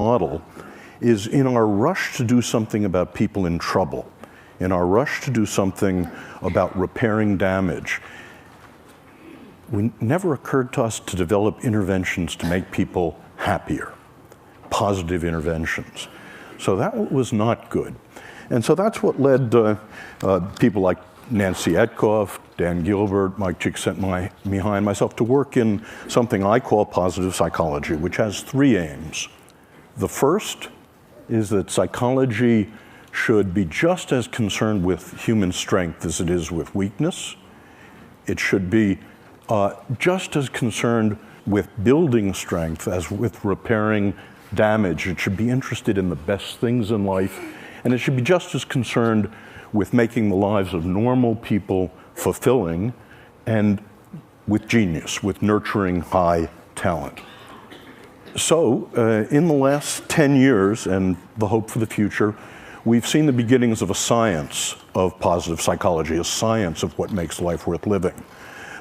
model is in our rush to do something about people in trouble, in our rush to do something about repairing damage, it never occurred to us to develop interventions to make people happier, positive interventions. So that was not good. And so that's what led people like Nancy Etkoff, Dan Gilbert, Mike Csikszentmihalyi, and myself to work in something I call positive psychology, which has three aims. The first is that psychology should be just as concerned with human strength as it is with weakness. It should be just as concerned with building strength as with repairing damage. It should be interested in the best things in life, and it should be just as concerned with making the lives of normal people fulfilling and with genius, with nurturing high talent. So in the last 10 years, and the hope for the future, we've seen the beginnings of a science of positive psychology, a science of what makes life worth living.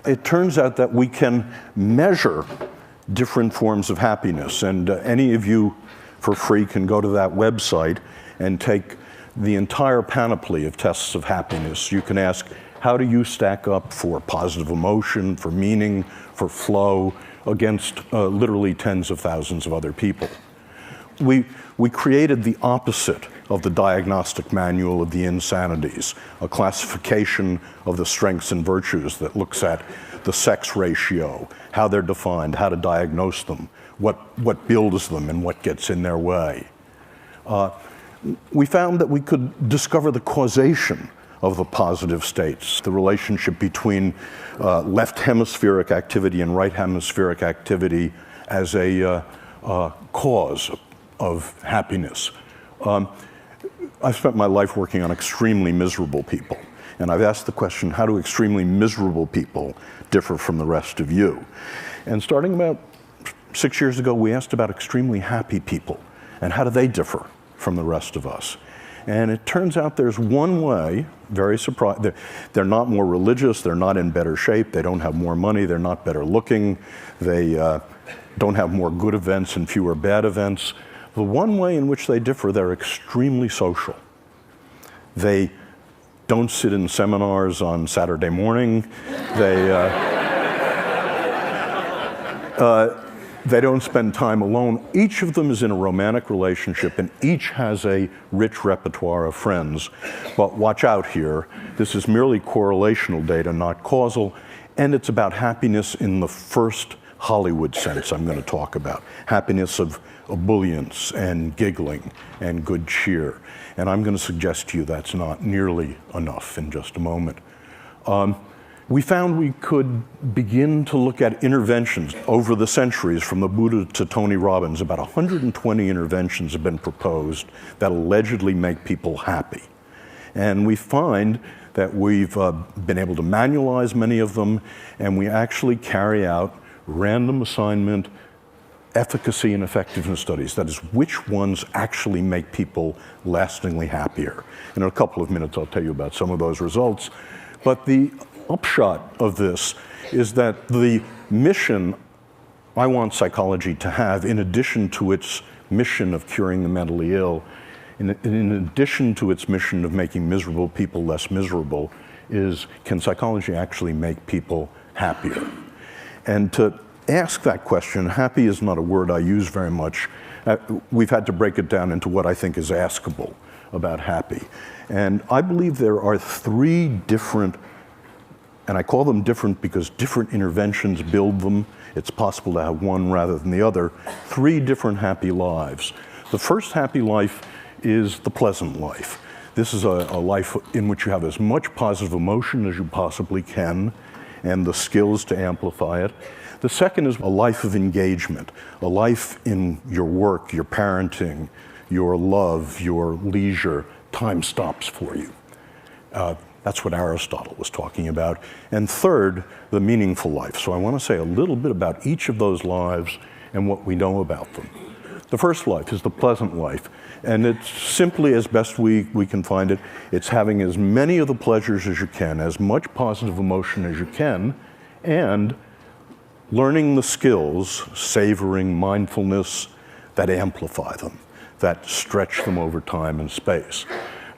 It turns out that we can measure different forms of happiness, and any of you for free can go to that website and take the entire panoply of tests of happiness. You can ask, how do you stack up for positive emotion, for meaning, for flow, against literally tens of thousands of other people. We created the opposite of the diagnostic manual of the insanities, a classification of the strengths and virtues that looks at the sex ratio, how they're defined, how to diagnose them, what builds them and what gets in their way. We found that we could discover the causation of the positive states, the relationship between left hemispheric activity and right hemispheric activity as a cause of happiness. I've spent my life working on extremely miserable people, and I've asked the question, how do extremely miserable people differ from the rest of you? And starting about 6 years ago, we asked about extremely happy people, and how do they differ from the rest of us? And it turns out there's one way, very surprising, they're not more religious, they're not in better shape, they don't have more money, they're not better looking, they don't have more good events and fewer bad events. The one way in which they differ, they're extremely social. They don't sit in seminars on Saturday morning. They don't spend time alone. Each of them is in a romantic relationship, and each has a rich repertoire of friends. But watch out here. This is merely correlational data, not causal, and it's about happiness in the first Hollywood sense I'm going to talk about. Happiness of ebullience and giggling and good cheer. And I'm going to suggest to you that's not nearly enough in just a moment. We found we could begin to look at interventions over the centuries, from the Buddha to Tony Robbins. About 120 interventions have been proposed that allegedly make people happy. And we find that we've been able to manualize many of them, and we actually carry out random assignment efficacy and effectiveness studies. That is, which ones actually make people lastingly happier. In a couple of minutes, I'll tell you about some of those results. But the upshot of this is that the mission I want psychology to have, in addition to its mission of curing the mentally ill, in addition to its mission of making miserable people less miserable, is, can psychology actually make people happier? And to ask that question, happy is not a word I use very much. We've had to break it down into what I think is askable about happy. And I believe there are three different, and I call them different because different interventions build them. It's possible to have one rather than the other. Three different happy lives. The first happy life is the pleasant life. This is a life in which you have as much positive emotion as you possibly can and the skills to amplify it. The second is a life of engagement, a life in your work, your parenting, your love, your leisure. Time stops for you. That's what Aristotle was talking about. And third, the meaningful life. So I want to say a little bit about each of those lives and what we know about them. The first life is the pleasant life. And it's simply, as best we can find it, it's having as many of the pleasures as you can, as much positive emotion as you can, and learning the skills, savoring, mindfulness, that amplify them, that stretch them over time and space.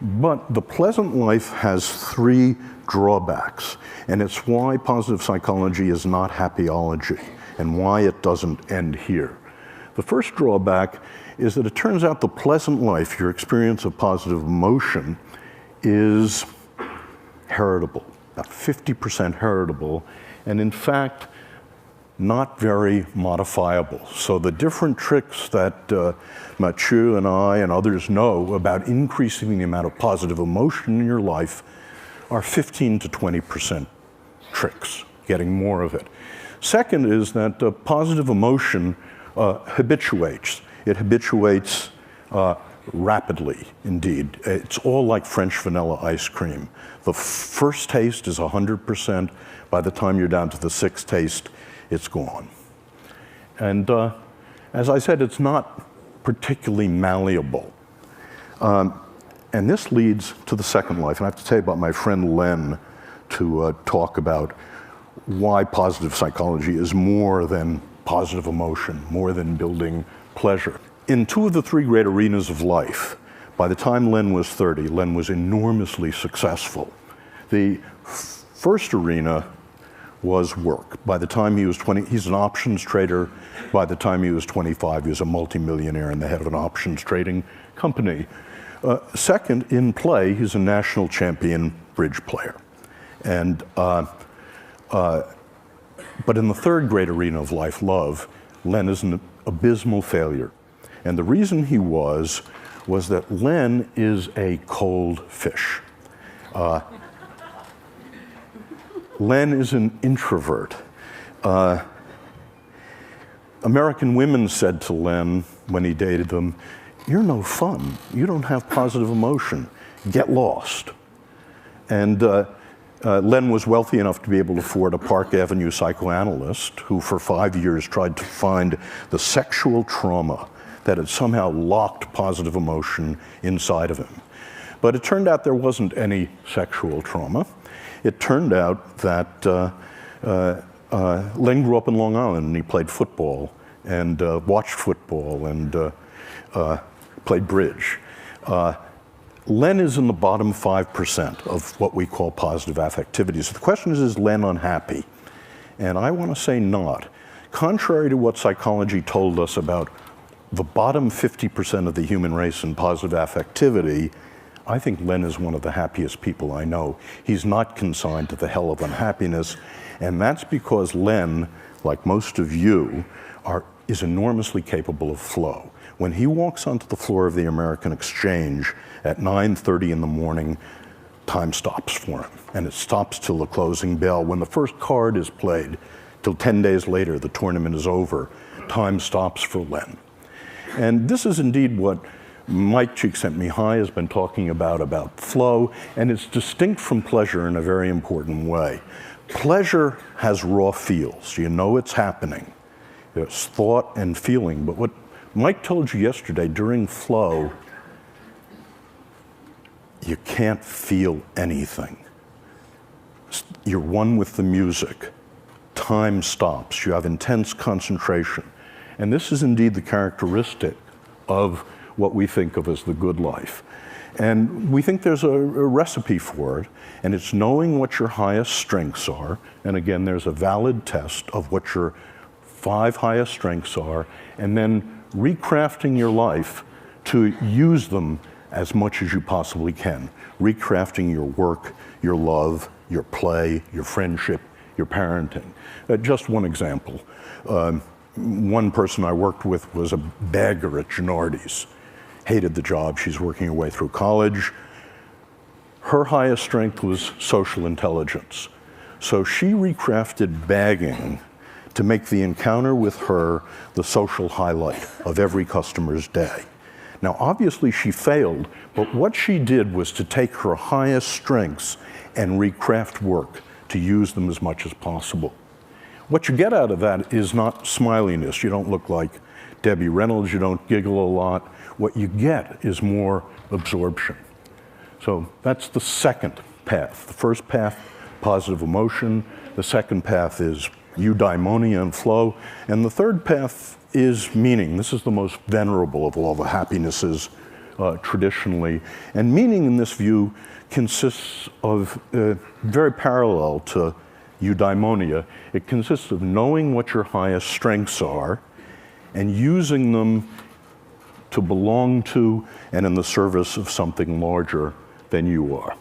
But the pleasant life has three drawbacks, and it's why positive psychology is not happyology and why it doesn't end here. The first drawback is that it turns out the pleasant life, your experience of positive emotion, is heritable, about 50% heritable, and in fact, not very modifiable. So the different tricks that Mathieu and I and others know about increasing the amount of positive emotion in your life are 15 to 20% tricks, getting more of it. Second is that positive emotion habituates. It habituates rapidly, indeed. It's all like French vanilla ice cream. The first taste is 100%. By the time you're down to the sixth taste, it's gone. And as I said, it's not particularly malleable. And this leads to the second life. And I have to tell you about my friend Len to talk about why positive psychology is more than positive emotion, more than building pleasure. In two of the three great arenas of life, by the time Len was 30, Len was enormously successful. The first arena was work. By the time he was 20, he's an options trader. By the time he was 25, he was a multimillionaire and the head of an options trading company. Second, in play, he's a national champion bridge player. And, but in the third great arena of life, love, Len is an abysmal failure. And the reason he was that Len is a cold fish. Len is an introvert. American women said to Len when he dated them, "You're no fun. You don't have positive emotion. Get lost." And Len was wealthy enough to be able to afford a Park Avenue psychoanalyst who for 5 years tried to find the sexual trauma that had somehow locked positive emotion inside of him. But it turned out there wasn't any sexual trauma. It turned out that Len grew up in Long Island and he played football and watched football and played bridge. Len is in the bottom 5% of what we call positive affectivity. So the question is Len unhappy? And I want to say not. Contrary to what psychology told us about the bottom 50% of the human race in positive affectivity, I think Len is one of the happiest people I know. He's not consigned to the hell of unhappiness, and that's because Len, like most of you, is enormously capable of flow. When he walks onto the floor of the American Exchange at 9:30 in the morning, time stops for him, and it stops till the closing bell. When the first card is played, till 10 days later, the tournament is over, time stops for Len. And this is indeed what Mike Csikszentmihalyi has been talking about flow, and it's distinct from pleasure in a very important way. Pleasure has raw feels. You know it's happening. There's thought and feeling. But what Mike told you yesterday, during flow, you can't feel anything. You're one with the music. Time stops. You have intense concentration. And this is indeed the characteristic of what we think of as the good life. And we think there's a recipe for it, and it's knowing what your highest strengths are. And again, there's a valid test of what your 5 highest strengths are, and then recrafting your life to use them as much as you possibly can. Recrafting your work, your love, your play, your friendship, your parenting. Just one example. One person I worked with was a bagger at Gennardi's. Hated the job. She's working her way through college. Her highest strength was social intelligence. So she recrafted bagging to make the encounter with her the social highlight of every customer's day. Now, obviously she failed, but what she did was to take her highest strengths and recraft work to use them as much as possible. What you get out of that is not smiliness. You don't look like Debbie Reynolds. You don't giggle a lot. What you get is more absorption. So that's the second path. The first path, positive emotion. The second path is eudaimonia and flow. And the third path is meaning. This is the most venerable of all the happinesses traditionally. And meaning in this view consists of, very parallel to eudaimonia, it consists of knowing what your highest strengths are and using them to belong to and in the service of something larger than you are.